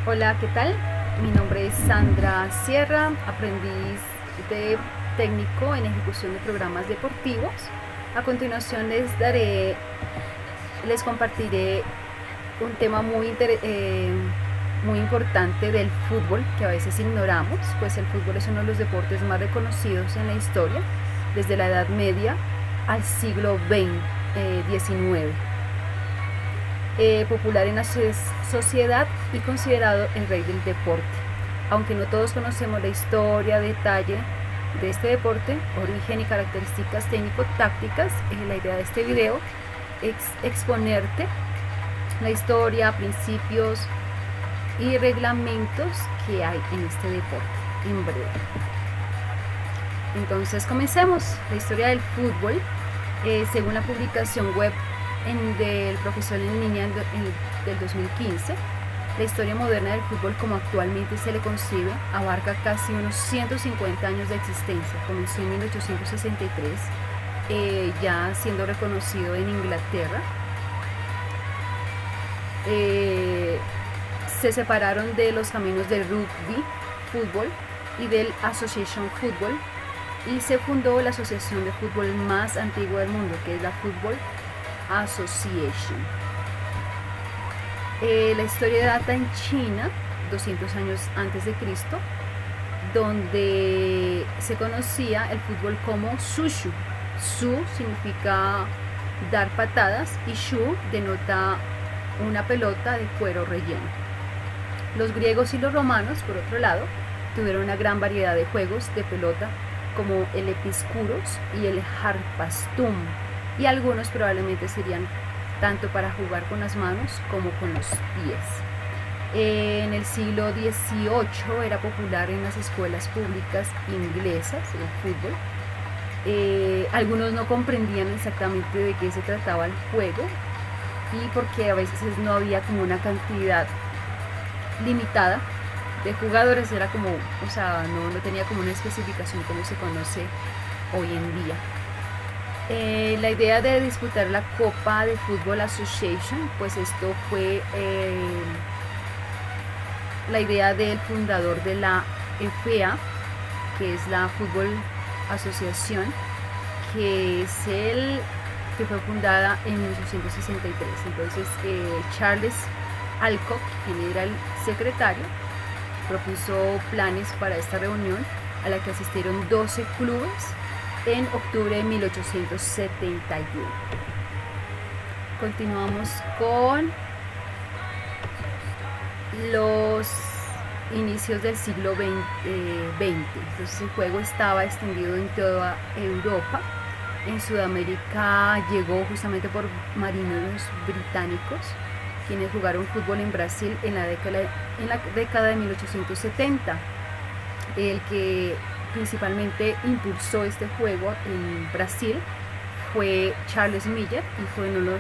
Hola, ¿qué tal? Mi nombre es Sandra Sierra, aprendiz de técnico en ejecución de programas deportivos. A continuación les compartiré un tema muy importante del fútbol que a veces ignoramos, pues el fútbol es uno de los deportes más reconocidos en la historia, desde la Edad Media al siglo XIX. Popular en la sociedad y considerado el rey del deporte. Aunque no todos conocemos la historia, detalle de este deporte, origen y características técnico-tácticas, la idea de este video es exponerte la historia, principios y reglamentos que hay en este deporte en breve. Entonces comencemos. La historia del fútbol, según la publicación web del profesor en línea del 2015, la historia moderna del fútbol como actualmente se le concibe abarca casi unos 150 años de existencia. Comenzó en 1863, ya siendo reconocido en Inglaterra. Se separaron de los caminos del rugby, fútbol y del association football, y se fundó la asociación de fútbol más antigua del mundo, que es la Football Association. La historia data en China, 200 años antes de Cristo, donde se conocía el fútbol como sushu. Su significa dar patadas y shu denota una pelota de cuero relleno. Los griegos y los romanos, por otro lado, tuvieron una gran variedad de juegos de pelota, como el episcuros y el harpastum, y algunos probablemente serían tanto para jugar con las manos como con los pies. En el siglo XVIII era popular en las escuelas públicas inglesas el fútbol. Algunos no comprendían exactamente de qué se trataba el juego, y porque a veces no había como una cantidad limitada de jugadores, era como, no tenía como una especificación como se conoce hoy en día. La idea de disputar la Copa de Football Association, pues esto fue la idea del fundador de la FA, que es la Fútbol Asociación, que fue fundada en 1863. Entonces Charles Alcock, quien era el secretario, propuso planes para esta reunión, a la que asistieron 12 clubes en octubre de 1871. Continuamos con los inicios del siglo XX. Entonces el juego estaba extendido en toda Europa. En Sudamérica llegó justamente por marineros británicos, quienes jugaron fútbol en Brasil en la década de 1870. El que principalmente impulsó este juego en Brasil fue Charles Miller, y fue uno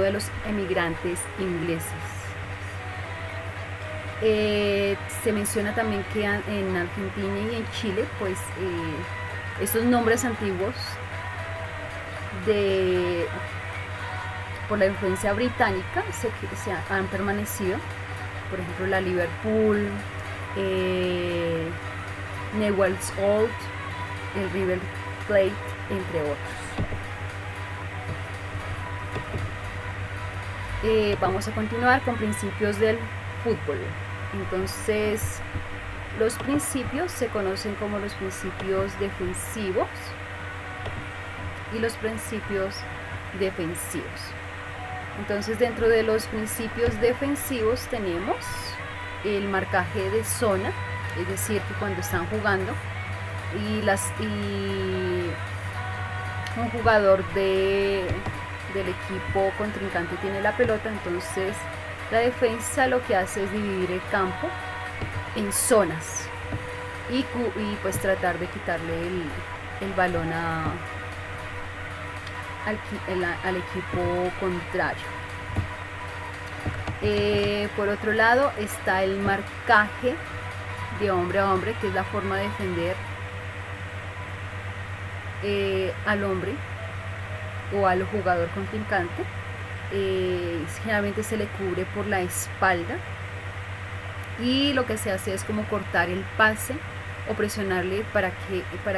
de los emigrantes ingleses. Se menciona también que en Argentina y en Chile, pues estos nombres antiguos por la influencia británica se han permanecido. Por ejemplo, la Liverpool, Newell's Old, el River Plate, entre otros. Vamos a continuar con principios del fútbol. Entonces, los principios se conocen como los principios defensivos y los principios defensivos. Entonces, dentro de los principios defensivos tenemos el marcaje de zona, es decir, que cuando están jugando y un jugador del equipo contrincante tiene la pelota, entonces la defensa lo que hace es dividir el campo en zonas y pues tratar de quitarle el balón al equipo contrario. Por otro lado está el marcaje de hombre a hombre, que es la forma de defender al hombre o al jugador contrincante. Generalmente se le cubre por la espalda y lo que se hace es como cortar el pase o presionarle para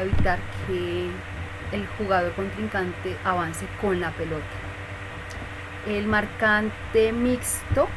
evitar que el jugador contrincante avance con la pelota. El marcante mixto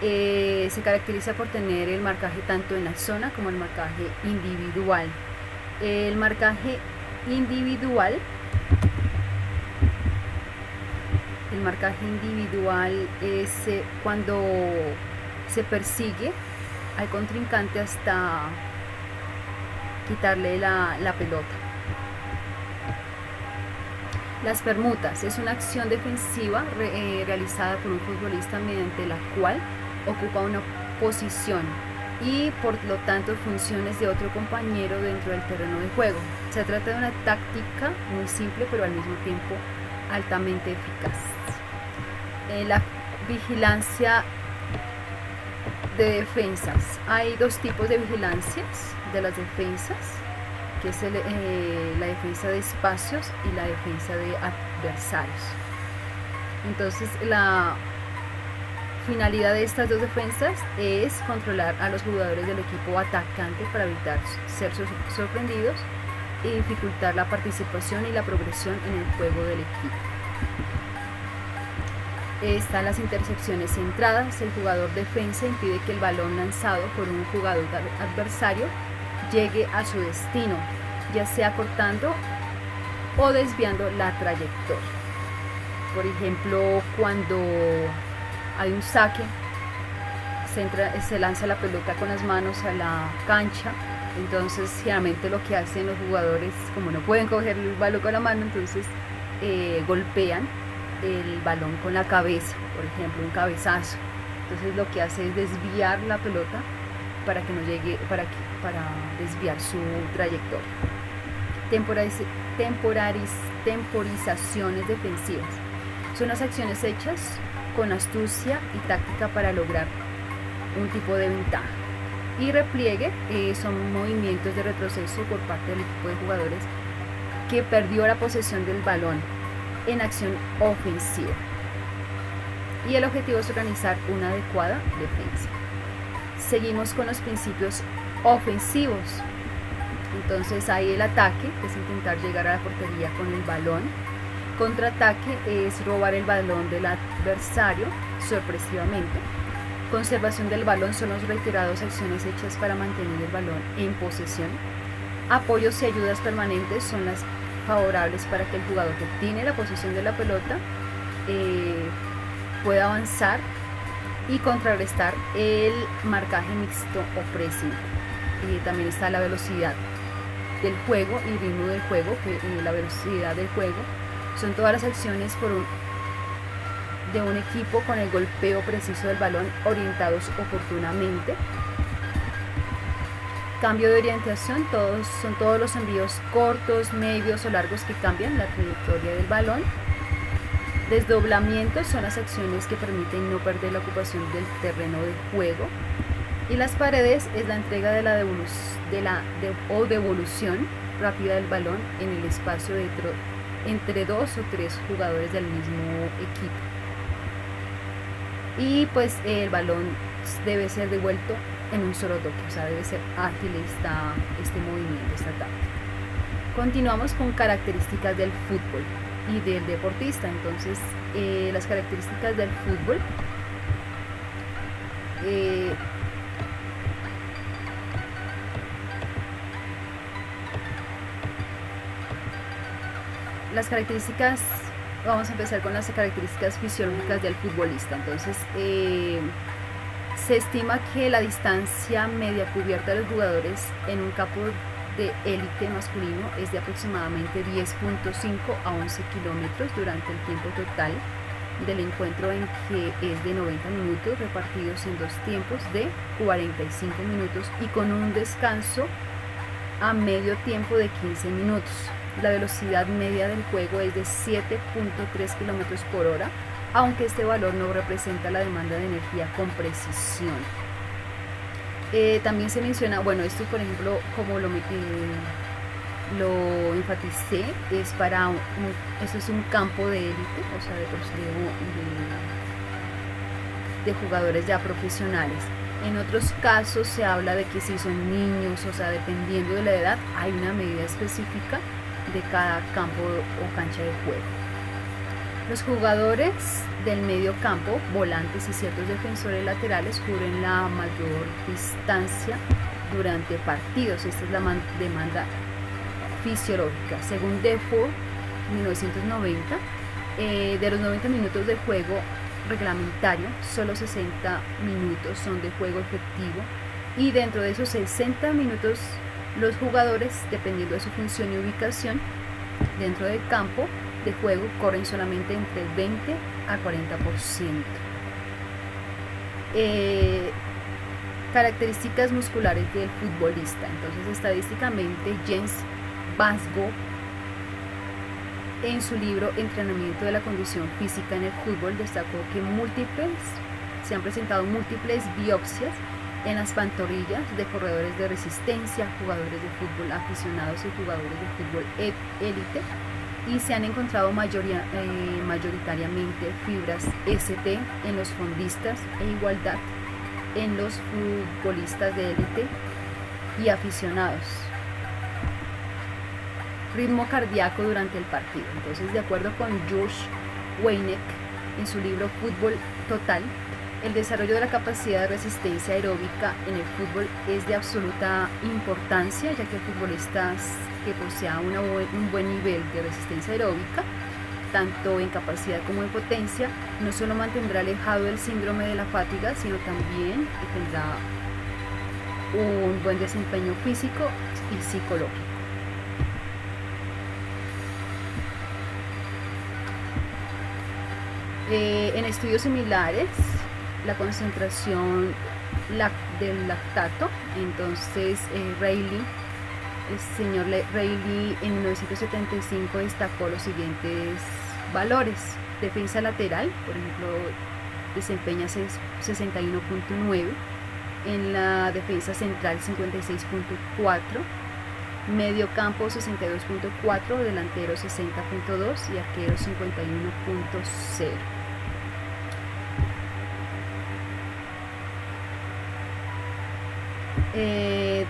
se caracteriza por tener el marcaje tanto en la zona como el marcaje individual. El marcaje individual es cuando se persigue al contrincante hasta quitarle la pelota. Las permutas es una acción defensiva realizada por un futbolista mediante la cual ocupa una posición y por lo tanto funciones de otro compañero dentro del terreno de juego. Se trata de una táctica muy simple pero al mismo tiempo altamente eficaz. La vigilancia de defensas. Hay dos tipos de vigilancias de las defensas, que es la defensa de espacios y la defensa de adversarios. Entonces la finalidad de estas dos defensas es controlar a los jugadores del equipo atacante para evitar ser sorprendidos y dificultar la participación y la progresión en el juego del equipo. Están las intercepciones centradas. El jugador defensa impide que el balón lanzado por un jugador adversario llegue a su destino, ya sea cortando o desviando la trayectoria. Por ejemplo, cuando hay un saque, se lanza la pelota con las manos a la cancha. Entonces generalmente lo que hacen los jugadores, como no pueden coger el balón con la mano, entonces golpean el balón con la cabeza, por ejemplo un cabezazo. Entonces lo que hace es desviar la pelota para que no llegue, para desviar su trayectoria. Temporizaciones defensivas son las acciones hechas con astucia y táctica para lograr un tipo de ventaja. Y repliegue son movimientos de retroceso por parte del equipo de jugadores que perdió la posesión del balón en acción ofensiva. Y el objetivo es organizar una adecuada defensa. Seguimos con los principios ofensivos. Entonces hay el ataque, que es intentar llegar a la portería con el balón. Contraataque es robar el balón del adversario sorpresivamente. Conservación del balón son las reiteradas acciones hechas para mantener el balón en posesión. Apoyos y ayudas permanentes son las favorables para que el jugador que tiene la posesión de la pelota pueda avanzar y contrarrestar el marcaje mixto o pressing. También está la velocidad del juego y ritmo del juego, que la velocidad del juego son todas las acciones de un equipo con el golpeo preciso del balón orientados oportunamente. Cambio de orientación, son todos los envíos cortos, medios o largos que cambian la trayectoria del balón. Desdoblamientos son las acciones que permiten no perder la ocupación del terreno de juego. Y las paredes es la entrega de devolución rápida del balón en el espacio entre 2 o 3 jugadores del mismo equipo. Y pues el balón debe ser devuelto en un solo toque, o sea, debe ser ágil este movimiento, esta táctica. Continuamos con características del fútbol y del deportista. Entonces, las características del fútbol. Las características, vamos a empezar con las características fisiológicas del futbolista. Entonces, se estima que la distancia media cubierta de los jugadores en un campo de élite masculino es de aproximadamente 10.5 a 11 kilómetros durante el tiempo total del encuentro, en que es de 90 minutos repartidos en dos tiempos de 45 minutos y con un descanso a medio tiempo de 15 minutos. La velocidad media del juego es de 7.3 kilómetros por hora, aunque este valor no representa la demanda de energía con precisión. También se menciona, bueno, esto por ejemplo, como lo enfaticé, es para esto es un campo de élite, o sea, de jugadores ya profesionales. En otros casos se habla de que si son niños, o sea, dependiendo de la edad, hay una medida específica de cada campo o cancha de juego. Los jugadores del medio campo, volantes y ciertos defensores laterales cubren la mayor distancia durante partidos. Esta es la demanda fisiológica. Según Deford, 1990, de los 90 minutos de juego reglamentario, solo 60 minutos son de juego efectivo, y dentro de esos 60 minutos los jugadores, dependiendo de su función y ubicación dentro del campo de juego, corren solamente entre el 20 a 40%. Características musculares del futbolista. Entonces, estadísticamente, Jens Basgo, en su libro Entrenamiento de la condición física en el fútbol, destacó que se han presentado múltiples biopsias en las pantorrillas de corredores de resistencia, jugadores de fútbol aficionados y jugadores de fútbol élite, y se han encontrado mayoritariamente fibras ST en los fondistas e igualdad en los futbolistas de élite y aficionados. Ritmo cardíaco durante el partido. Entonces, de acuerdo con George Weineck en su libro Fútbol Total, el desarrollo de la capacidad de resistencia aeróbica en el fútbol es de absoluta importancia, ya que el futbolista que posea un buen nivel de resistencia aeróbica, tanto en capacidad como en potencia, no solo mantendrá alejado el síndrome de la fatiga, sino también tendrá un buen desempeño físico y psicológico. En estudios similares, la concentración del lactato, entonces el señor Reilly en 1975 destacó los siguientes valores. Defensa lateral, por ejemplo, desempeña 61.9, en la defensa central 56.4, medio campo 62.4, delantero 60.2 y arquero 51.0.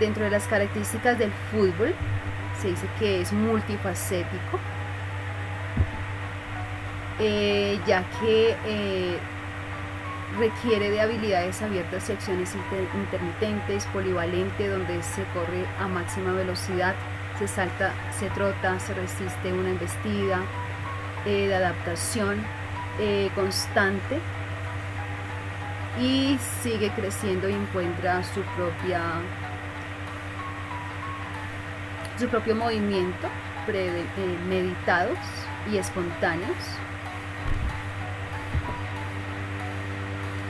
Dentro de las características del fútbol se dice que es multifacético, ya que requiere de habilidades abiertas y acciones intermitentes, polivalente, donde se corre a máxima velocidad, se salta, se trota, se resiste una embestida, de adaptación constante, y sigue creciendo y encuentra su propio movimiento, meditados y espontáneos.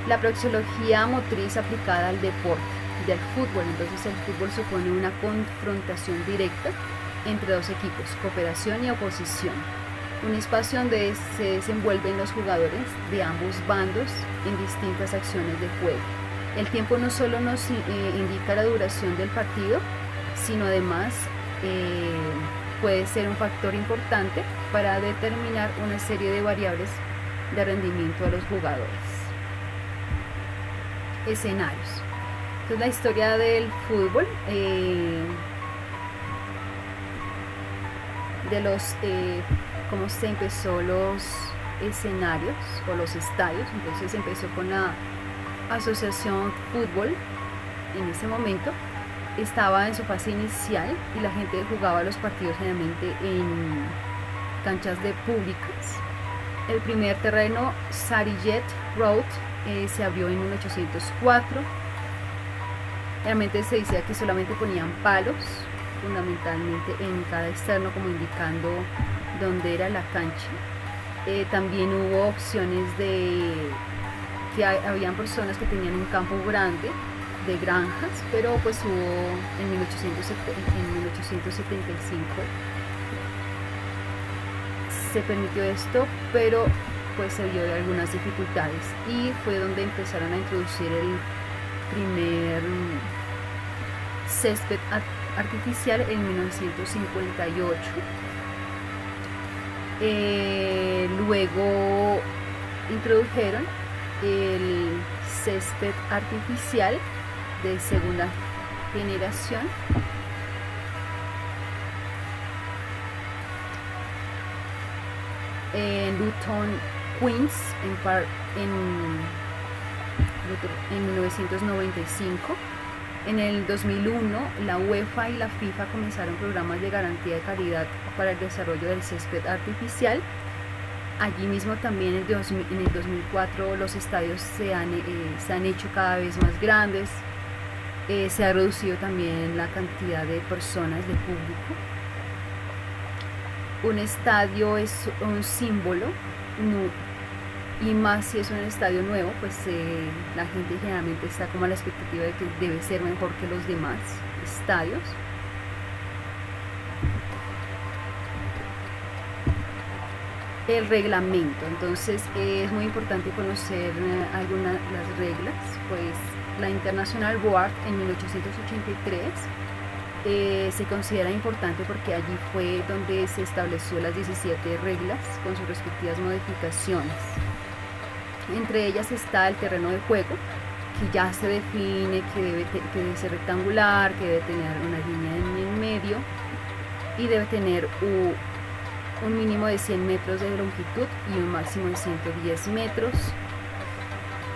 La praxeología motriz aplicada al deporte del fútbol. Entonces, el fútbol supone una confrontación directa entre dos equipos, cooperación y oposición, un espacio donde se desenvuelven los jugadores de ambos bandos en distintas acciones de juego. El tiempo no solo nos indica la duración del partido, sino además puede ser un factor importante para determinar una serie de variables de rendimiento de los jugadores. Escenarios. Entonces, la historia del fútbol, cómo se empezó los escenarios o los estadios. Entonces empezó con la asociación fútbol. En ese momento estaba en su fase inicial y la gente jugaba los partidos generalmente en canchas de públicas. El primer terreno, Sarillet Road, se abrió en 1804. Realmente se decía que solamente ponían palos, fundamentalmente en cada externo, como indicando dónde era la cancha. También hubo opciones que habían personas que tenían un campo grande de granjas, pero pues hubo en 1875 se permitió esto, pero pues se vio de algunas dificultades, y fue donde empezaron a introducir el primer césped artificial en 1958. Luego introdujeron el césped artificial de segunda generación. En Luton, Queens, en 1995. En el 2001, la UEFA y la FIFA comenzaron programas de garantía de calidad para el desarrollo del césped artificial. Allí mismo también en el 2004 los estadios se han hecho cada vez más grandes, se ha reducido también la cantidad de personas, de público. Un estadio es un símbolo, y más si es un estadio nuevo, pues la gente generalmente está como a la expectativa de que debe ser mejor que los demás estadios. El reglamento, entonces es muy importante conocer algunas de las reglas. Pues la International Board en 1883 se considera importante porque allí fue donde se estableció las 17 reglas con sus respectivas modificaciones. Entre ellas está el terreno de juego, que ya se define que debe ser rectangular, que debe tener una línea en el medio y debe tener un mínimo de 100 metros de longitud y un máximo de 110 metros.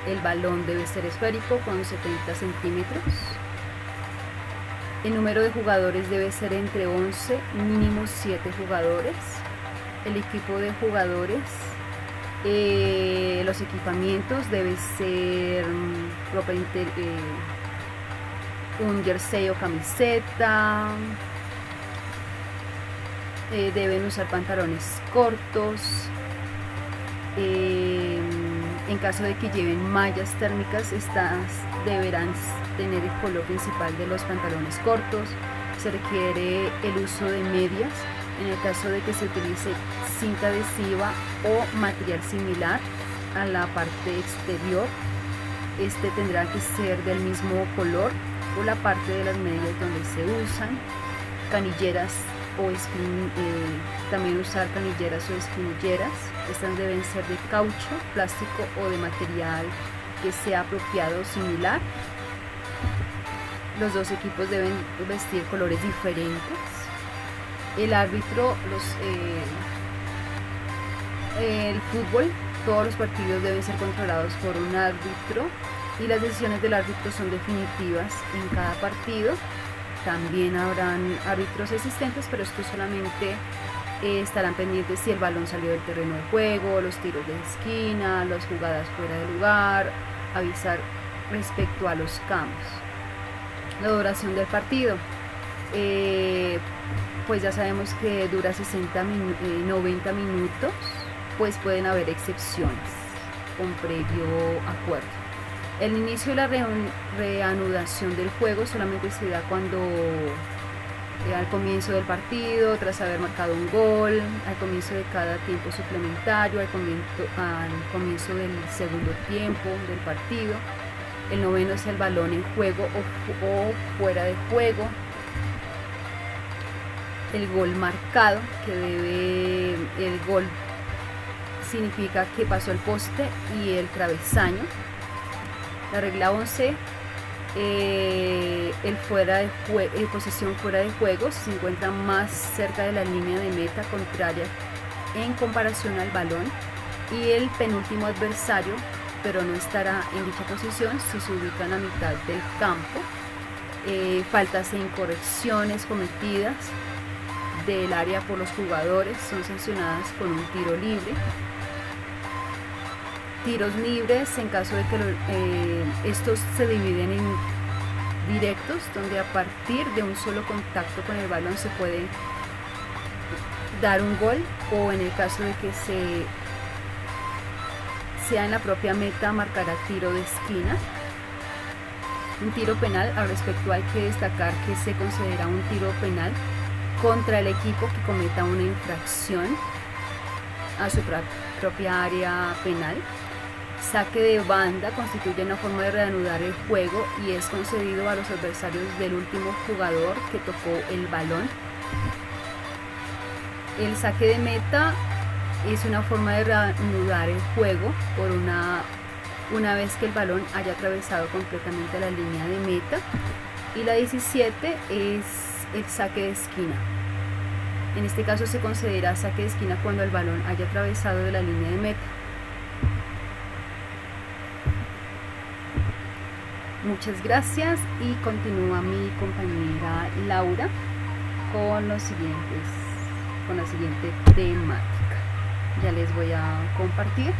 El balón debe ser esférico con 70 centímetros. El número de jugadores debe ser entre 11, mínimo 7 jugadores. El equipo de jugadores, los equipamientos debe ser ropa un jersey o camiseta. Deben usar pantalones cortos. En caso de que lleven mallas térmicas, estas deberán tener el color principal de los pantalones cortos. Se requiere el uso de medias en el caso de que se utilice cinta adhesiva o material similar a la parte exterior. Este tendrá que ser del mismo color o la parte de las medias donde se usan. Canilleras o también usar canilleras o espinilleras. Estas deben ser de caucho, plástico o de material que sea apropiado o similar. Los dos equipos deben vestir colores diferentes. El árbitro, el fútbol, todos los partidos deben ser controlados por un árbitro y las decisiones del árbitro son definitivas en cada partido. También habrán árbitros asistentes, pero estos solamente estarán pendientes si el balón salió del terreno de juego, los tiros de esquina, las jugadas fuera de lugar, avisar respecto a los cambios. La duración del partido, pues ya sabemos que dura 90 minutos, pues pueden haber excepciones con previo acuerdo. El inicio de la reanudación del juego solamente se da cuando al comienzo del partido, tras haber marcado un gol, al comienzo de cada tiempo suplementario, al comienzo del segundo tiempo del partido. El noveno es el balón en juego o fuera de juego. El gol marcado, el gol significa que pasó el poste y el travesaño. La regla 11, posesión fuera de juego, se encuentra más cerca de la línea de meta contraria en comparación al balón, y el penúltimo adversario, pero no estará en dicha posición si se ubica en la mitad del campo. Faltas e incorrecciones cometidas del área por los jugadores son sancionadas con un tiro libre. Tiros libres, en caso de que estos se dividen en directos, donde a partir de un solo contacto con el balón se puede dar un gol, o en el caso de que sea en la propia meta, marcará tiro de esquina. Un tiro penal, al respecto hay que destacar que se considera un tiro penal contra el equipo que cometa una infracción a su propia área penal. Saque de banda constituye una forma de reanudar el juego y es concedido a los adversarios del último jugador que tocó el balón. El saque de meta es una forma de reanudar el juego por una una vez que el balón haya atravesado completamente la línea de meta. Y la 17 es el saque de esquina. En este caso se considera saque de esquina cuando el balón haya atravesado de la línea de meta. Muchas gracias y continúa mi compañera Laura con la siguiente temática. Ya les voy a compartir.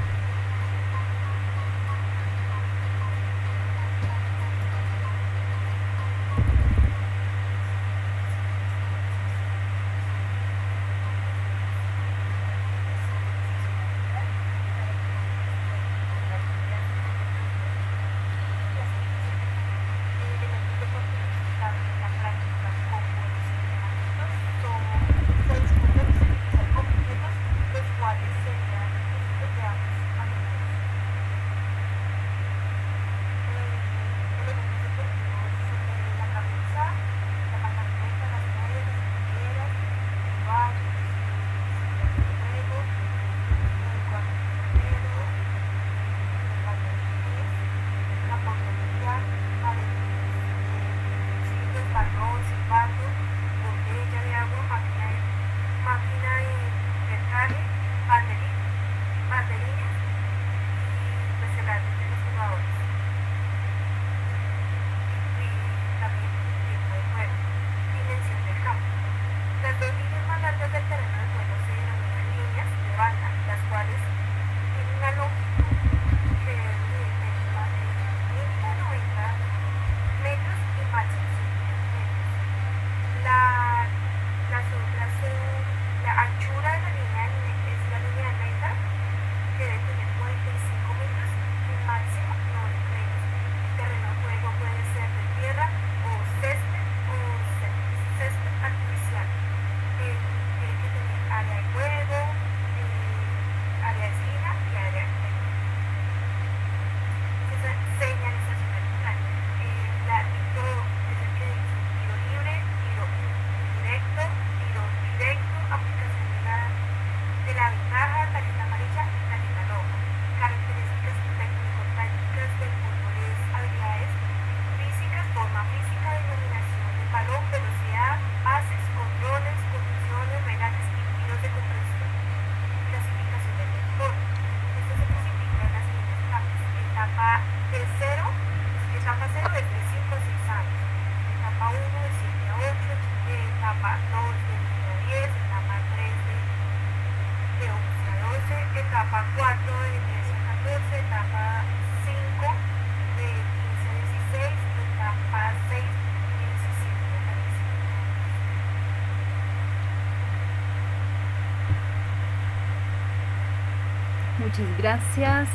Muchas gracias.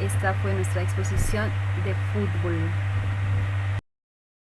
Esta fue nuestra exposición de fútbol.